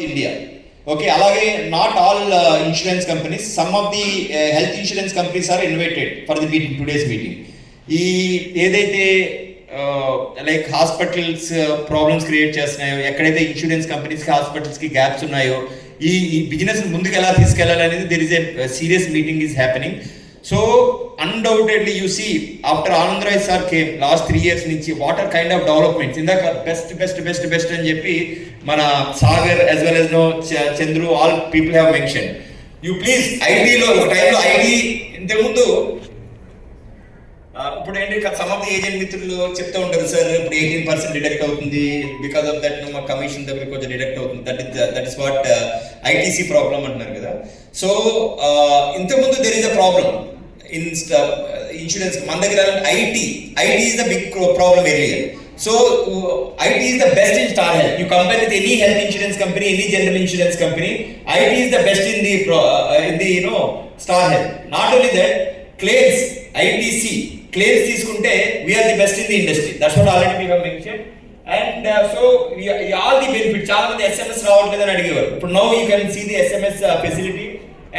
India. Okay, అలాగే not all insurance companies, some of the health insurance companies are invited for the meeting, today's meeting. ఈ ఏదైతే like hospitals problems create చేస్తున్నాయో, ఎక్కడైతే insurance కంపెనీస్కి హాస్పిటల్స్కి gaps ఉన్నాయో, ఈ బిజినెస్ ముందుకు ఎలా తీసుకెళ్ళాలి అనేది there is a serious meeting is happening. So undoubtedly you see after Anand Rai sir came last 3 years నుంచి what are kind of developments. ఇందాక బెస్ట్ బెస్ట్ బెస్ట్ బెస్ట్ అని చెప్పి మన Sagar as well as no Chandru all people have mention. You please ఐటీలో ఒక టైంలో IT ఇంతకుముందు ఇప్పుడు ఏంటి సమ్ ఆఫ్ ది ఏజెంట్ మిత్రులు చెప్తూ ఉంటారు, సార్ ఇప్పుడు 18% డిడక్ట్ అవుతుంది, బికాస్ ఆఫ్ దట్ మా కమిషన్ దగ్గర కొంచెం డిడక్ట్ అవుతుంది, that is what ITC problem అంటున్నారు కదా. సో ఇంతకుముందు there is a problem in insurance. మన దగ్గర IT is the big problem earlier. So IT is the best in Star Health. You compare with any health insurance company, any general insurance company, IT is the best in the Star Health. Not only that, claims, ITC claims తీసుకుంటే we are the best in the industry. That's what already we have mentioned. And so all the benefits, చాలా మంది SMS రావట్లేదు అని అడిగేవారు. ఇప్పుడు now you can see the SMS facility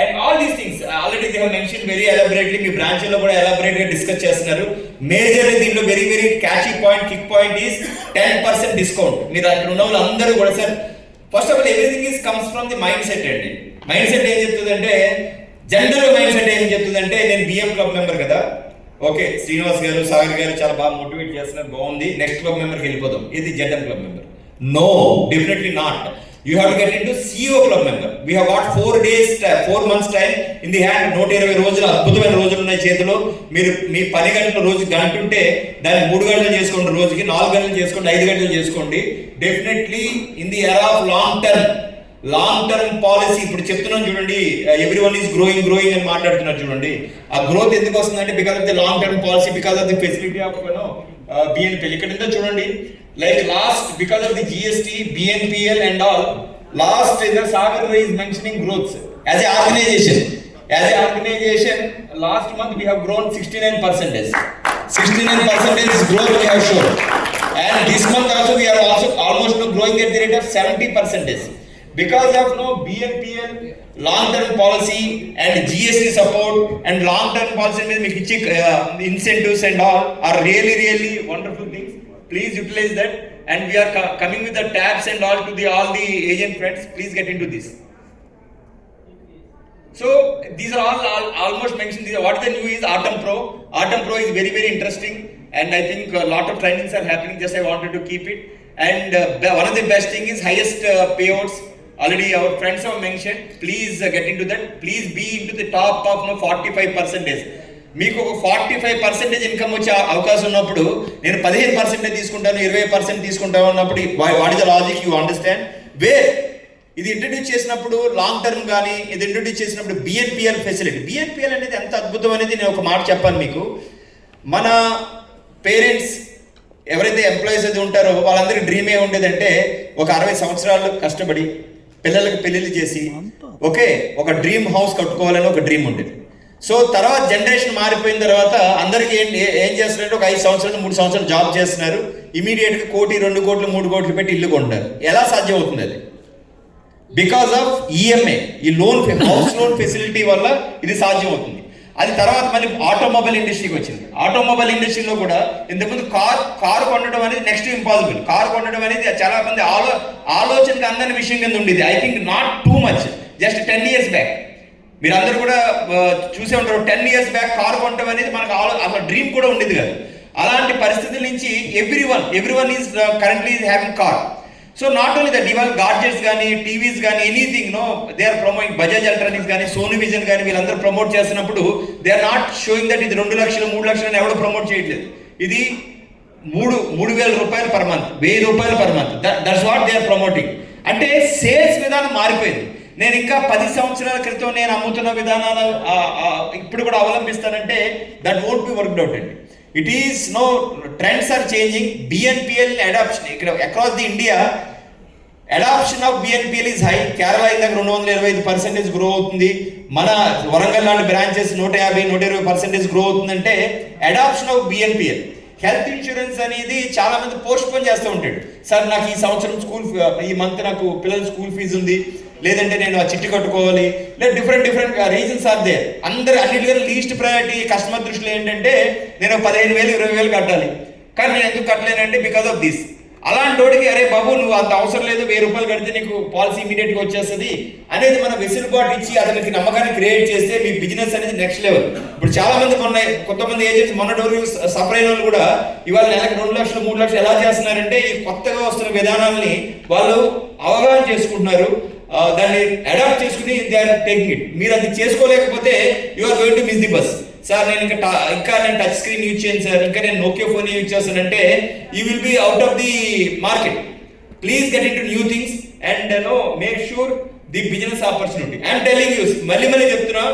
and all these things already they have mentioned very elaborately. Me branch లో కూడా elaborate గా discuss చేస్తున్నారు. మేజర్ దీంట్లో very very catchy point, kick point is 10% discount. మీరు అక్కడ ఉన్న వాళ్ళు అందరూ కూడా sir, first of all everything is comes from the mind set అండి. మైండ్ సెట్ ఏం చెప్తుందంటే, జనరల్ మైండ్ సెట్ ఏం చెప్తుందంటే, నేను బిఎం క్లబ్ మెంబర్ కదా, ఓకే శ్రీనివాస్ గారు సాగర్ గారు చాలా బాగా మోటివేట్ చేస్తున్నారు, బాగుంది, నెక్స్ట్ క్లబ్ మెంబర్కి వెళ్ళిపోదాం, ఇది ZM club member. No, definitely not. You have to get into CEO club member. We have got 4 months time in the hand. 120 రోజులు అద్భుతమైన రోజులు ఉన్నాయి చేతిలో. మీరు మీ 10 గంటల రోజు గంట ఉంటే దాన్ని 3 గంటలు చేసుకోండి, రోజుకి 4 గంటలు చేసుకోండి, 5 గంటలు చేసుకోండి. Definitely in the era of long term policy. ఇప్పుడు చెప్తున్నాను చూడండి, ఎవ్రీవన్ ఈస్ గ్రోయింగ్ అని మాట్లాడుతున్నారు చూడండి. ఆ గ్రోత్ ఎందుకు వస్తుందంటే because of the long term policy, because of the facility of BNPL. ఇక్కడ ఉందో చూడండి, like last because of the GST, BNPL and all, last the Sagar is mentioning growth as an organization. Last month we have grown 69%. 69% growth we have shown, and this month also we are also almost growing at the rate of 70%. Because of BNPL, long-term policy and GST support and long-term policy means incentives and all are really wonderful things. Please utilize that, and we are coming with the tabs and all to all the agent friends. Please get into this. So these are all almost mentioned. What is the new is Autumn Pro. Autumn Pro is very interesting, and I think a lot of trainings are happening. Just I wanted to keep it. And one of the best thing is highest payouts. Already our friends have mentioned. Please get into that. Please be into the top of 45%. మీకు ఒక 45% income వచ్చే అవకాశం ఉన్నప్పుడు నేను 15% తీసుకుంటాను, 20% తీసుకుంటాను అన్నప్పుడు what is the logic, you understand. Where ఇది ఇంట్రడ్యూస్ చేసినప్పుడు లాంగ్ టర్మ్ కానీ ఇది ఇంట్రడ్యూస్ చేసినప్పుడు BNPL ఫెసిలిటీ, BNPL అనేది ఎంత అద్భుతం అనేది నేను ఒక మాట చెప్పాను మీకు. మన పేరెంట్స్ ఎవరైతే ఎంప్లాయీస్ అయితే ఉంటారో వాళ్ళందరికీ డ్రీమ్ ఏ ఉండేదంటే, ఒక 60 సంవత్సరాలు కష్టపడి పిల్లలకి పెళ్ళిళ్ళు చేసి ఓకే ఒక డ్రీమ్ హౌస్ కట్టుకోవాలని ఒక డ్రీమ్ ఉండేది. సో తర్వాత జనరేషన్ మారిపోయిన తర్వాత అందరికీ ఏం చేస్తున్నారంటే, ఒక 5 సంవత్సరాలు 3 సంవత్సరాలు జాబ్ చేస్తున్నారు, ఇమీడియట్గా 1 కోటి 2 కోట్లు 3 కోట్లు పెట్టి ఇల్లు కొంటారు. ఎలా సాధ్యం అవుతుంది అది? బికాస్ ఆఫ్ EMI, ఈ హౌస్ లోన్ ఫెసిలిటీ వల్ల ఇది సాధ్యం అవుతుంది. అది తర్వాత మళ్ళీ ఆటోమొబైల్ ఇండస్ట్రీకి వచ్చింది. ఆటోమొబైల్ ఇండస్ట్రీలో కూడా ఇంతకుముందు కారు కొనడం అనేది నెక్స్ట్ ఇంపాసిబుల్. కారు కొనడం అనేది చాలా మంది ఆలోచనకు అందని విషయం కింద ఉండేది. I think not too much, just 10 years back. మీరు అందరూ కూడా చూసే ఉంటారు, 10 years బ్యాక్ కారు కొనడం అనేది మనకు అసలు డ్రీమ్ కూడా ఉండేది కాదు. అలాంటి పరిస్థితుల నుంచి everyone is currently is having car. So not only that, ఇవాళ గాడ్జెట్స్ కానీ టీవీస్ కానీ anything they are promoting. Bajaj electronics కానీ సోనీ విజన్ కానీ వీళ్ళందరూ ప్రమోట్ చేస్తున్నప్పుడు they are not showing that ఇది 2 లక్షలు 3 లక్షలు అని ఎవరు ప్రమోట్ చేయట్లేదు. ఇది 3,000 రూపాయలు పర్ మంత్, 1,000 రూపాయలు per month. That's what they are promoting. అంటే సేల్స్ విధానం మారిపోయింది. నేను ఇంకా 10 సంవత్సరాల క్రితం నేను అమ్ముతున్న విధానాలు ఇప్పుడు కూడా అవలంబిస్తానంటే that won't be worked out అండి. It is trends are changing. BNPL adoption ఇక్కడ across the India, adoption of BNPL is high. Kerala ఇందాక 225% గ్రో అవుతుంది. మన వరంగల్ లాంటి బ్రాంచెస్ 150-120% గ్రో అవుతుందంటే adoption of BNPL. Health insurance అనేది చాలా మంది పోస్ట్ పోన్ చేస్తూ ఉంటాడు. సార్ నాకు ఈ సంవత్సరం ఈ మంత్ నాకు పిల్లల స్కూల్ ఫీజు ఉంది, లేదంటే నేను ఆ చిట్టి కట్టుకోవాలి, లేదా డిఫరెంట్ రీజన్స్ ఆర్ దేర్. అన్నిటికన్నా లీస్ట్ ప్రయారిటీ కస్టమర్ దృష్టిలో ఏంటంటే నేను 15,000 20,000 కట్టాలి, కానీ నేను ఎందుకు కట్టలేనంటే బికాస్ ఆఫ్ దిస్. అలాంటి వాడికి అరే బాబు నువ్వు అంత అవసరం లేదు, 1,000 రూపాయలు కడితే నీకు పాలసీ ఇమీడియట్గా వచ్చేస్తుంది అనేది మనం వెసులుబాటు ఇచ్చి అతనికి నమ్మకాన్ని క్రియేట్ చేస్తే మీ బిజినెస్ అనేది నెక్స్ట్ లెవెల్. ఇప్పుడు చాలా మంది కొంతమంది ఏజెంట్స్ మొన్నటి సఫర్ అయిన వాళ్ళు కూడా ఇవాళ నెలకు 2 లక్షలు 3 లక్షలు ఎలా చేస్తున్నారంటే ఈ కొత్తగా వస్తున్న విధానాలని వాళ్ళు అవగాహన చేసుకుంటున్నారు, దాన్ని అడాప్ట్ చేసుకుని దే ఆర్ టేకింగ్ ఇట్. మీరు అది చేసుకోలేకపోతే you are going to miss the bus. Sir నేను ఇంకా నేను టచ్ స్క్రీన్ యూజ్ చేయను సార్, ఇంకా నేను నోకియా ఫోన్ యూజ్ చేస్తానంటే you will be out of the market. Please get in to new things and make sure the business opportunity. I'm telling you, మళ్ళీ చెప్తున్నా,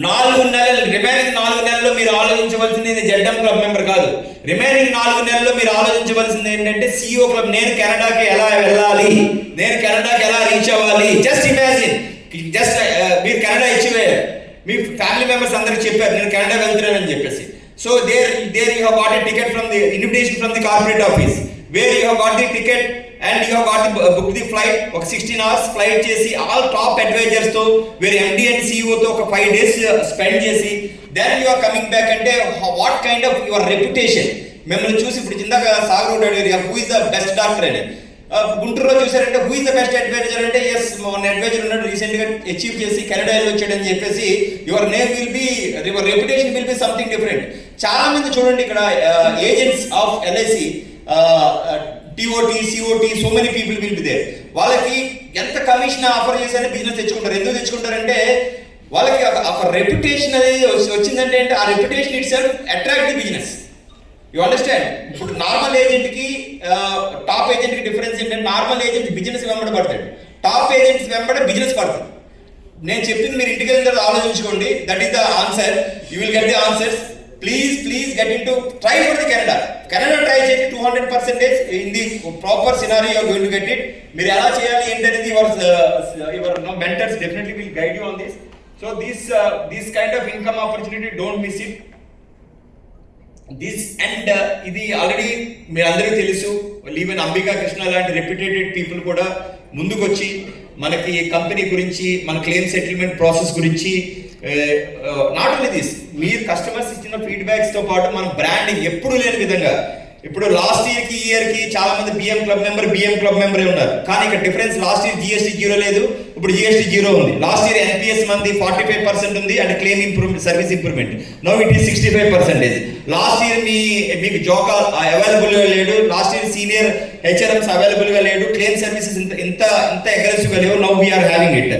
4 నెలలు రిమైనింగ్ 4 నెలల్లో మీరు ఆలోచించవలసింది జెడ్ఎం క్లబ్ మెంబర్ కాదు. రిమైనింగ్ 4 నెలల్లో మీరు ఆలోచించవలసింది ఏంటంటే సిఇఓ క్లబ్. నేను కెనడాకి ఎలా వెళ్ళాలి, నేను కెనడాకి ఎలా రీచ్ అవ్వాలి. జస్ట్ ఇమాజిన్, మీరు కెనడా ఇచ్చిపోయారు, మీ ఫ్యామిలీ మెంబర్స్ అందరికి చెప్పారు నేను కెనడా వెళ్తున్నానని చెప్పేసి. So there you have got a ticket from the invitation from the corporate office where you have got the ticket and you have got the book the flight. ఒక 16 hours flight చేసి all top advisors తో వేరే MD and CEO తో ఒక 5 days spend చేసి then you are coming back. అంటే what kind of your reputation. మిమ్మల్ని చూసి ఇప్పుడు ఇందాక సాగర్ అడిగారు who is the best doctor అని. గుంటూరులో చూసారంటే who is the best advisor అంటే ఎస్ మన అడ్వైజర్ ఉన్నాడు రీసెంట్ గా అచీవ్ చేసి కెనడా వచ్చాడని చెప్పేసి your name will be, your reputation will be something different. చాలా మంది చూడండి ఇక్కడ agents of LIC, TOT, COT, so many people will be there. వాళ్ళకి ఎంత కమిషన్ ఆఫర్ చేసి బిజినెస్ తెచ్చుకుంటారు. ఎందుకు తెచ్చుకుంటారంటే వాళ్ళకి ఒక రెప్యుటేషన్ అనేది వచ్చిందంటే ఆ reputation it self attract the business. You understand? ఇప్పుడు నార్మల్ ఏజెంట్ కి టాప్ ఏజెంట్ కి డిఫరెన్స్ ఏంటంటే నార్మల్ ఏజెంట్ బిజినెస్ వెంబడి పడతాడు, టాప్ ఏజెంట్స్ వెంబడి బిజినెస్ పడుతుంది. నేను చెప్పింది మీరు ఇంటికి వెళ్ళిన తర్వాత ఆలోచించుకోండి. That is the answer. You will get the answers. Please get in to try for the Canada try చేయండి. 200% ఇన్ ది proper scenario you are going to get it. మీరు ఎలా చేయాలి ఏంటనేది your mentors definitely will guide you on this. So this kind of income opportunity don't miss it. ఇది already మీ అందరికీ తెలుసు. ఈవెన్ అంబికా కృష్ణ లాంటి రెప్యూటెడ్ పీపుల్ కూడా ముందుకొచ్చి మనకి కంపెనీ గురించి, మన క్లెయిమ్ సెటిల్మెంట్ ప్రాసెస్ గురించి, నాట్ ఓన్లీ దిస్, మీరు కస్టమర్స్ ఇచ్చిన ఫీడ్బ్యాక్స్ తో పాటు మన బ్రాండింగ్ ఎప్పుడు లేని విధంగా. ఇప్పుడు లాస్ట్ ఇయర్ కి ఈ ఇయర్ కి చాలా మంది బిఎం క్లబ్ మెంబర్ ఉన్నారు, కానీ ఇక్కడ డిఫరెన్స్ లాస్ట్ ఇయర్ జిఎస్టీ 0 లేదు, ఇప్పుడు జిఎస్టీ 0 ఉంది. లాస్ట్ ఇయర్ ఎన్పిఎస్ మంది 45% ఉంది and claim improvement, service improvement now it is 65%. Last year మీకు జోకా అవైలబుల్ గా లేడు, last year senior HRMs available గా లేడు, క్లెయిమ్ సర్వీసెస్ ఇంత అగ్రెసివ్ గా లేవు. Now we're having it.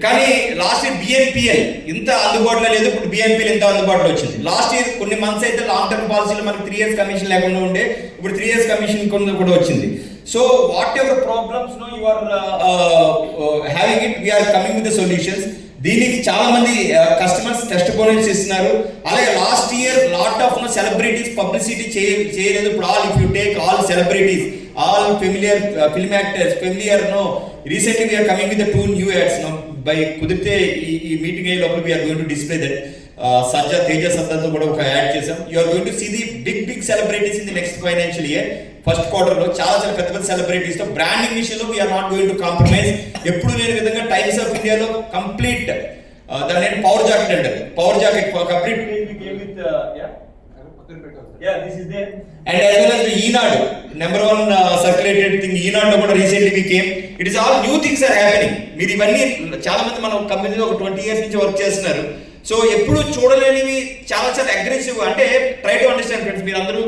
కానీ లాస్ట్ ఇయర్ బిఎన్పిఎల్ ఇంత అందుబాటులో లేదు, ఇప్పుడు బిఎన్పిఎల్ ఇంత అందుబాటులో వచ్చింది. లాస్ట్ ఇయర్ కొన్ని మంత్స్ అయితే లాంగ్ టర్మ్ పాలసీలో మనకి 3 years కమిషన్ లేకుండా ఉండే, ఇప్పుడు 3 years కమిషన్ కూడా వచ్చింది. So whatever problems no you are having it, we're coming with the solutions. దీనికి చాలా మంది కస్టమర్స్ టెస్టిమోనియల్స్ ఇస్తున్నారు. అలాగే last year lot of celebrities publicity చేయలేదు. ఇప్పుడు if you take all celebrities, all familiar film actors, recently we are coming with the 2 new ads now. By కుదిరితే ఈ meeting అయ్యే లోపల we are going to display that. సజ్జా తేజ సత్తాతో కూడా ఒక add చేసాం. You are going to see the big celebrities in the next financial year. First quarter లో చాలా పెద్ద సెలబ్రిటీస్ తో బ్రాండింగ్ విషయంలో we are not going to compromise. ఎప్పుడు లేని విధంగా టైమ్స్ ఆఫ్ ఇండియాలో కంప్లీట్ దాని పవర్ జాకెట్ అంటారు, power jacket complete yeah, this is there. And as well as the Enad, number 1 circulated thing, Enad lo kuda recently we came. It is all new things are happening. మీరు ఇవన్నీ చాలా మంది మన కంపెనీలో ఒక 20 years నుంచి work చేస్తున్నారు. So ఎప్పుడు చూడలేనివి చాలా అగ్రెసివ్. అంటే ట్రై టు అండర్స్టాండ్ ఫ్రెండ్స్, మీరు అందరూ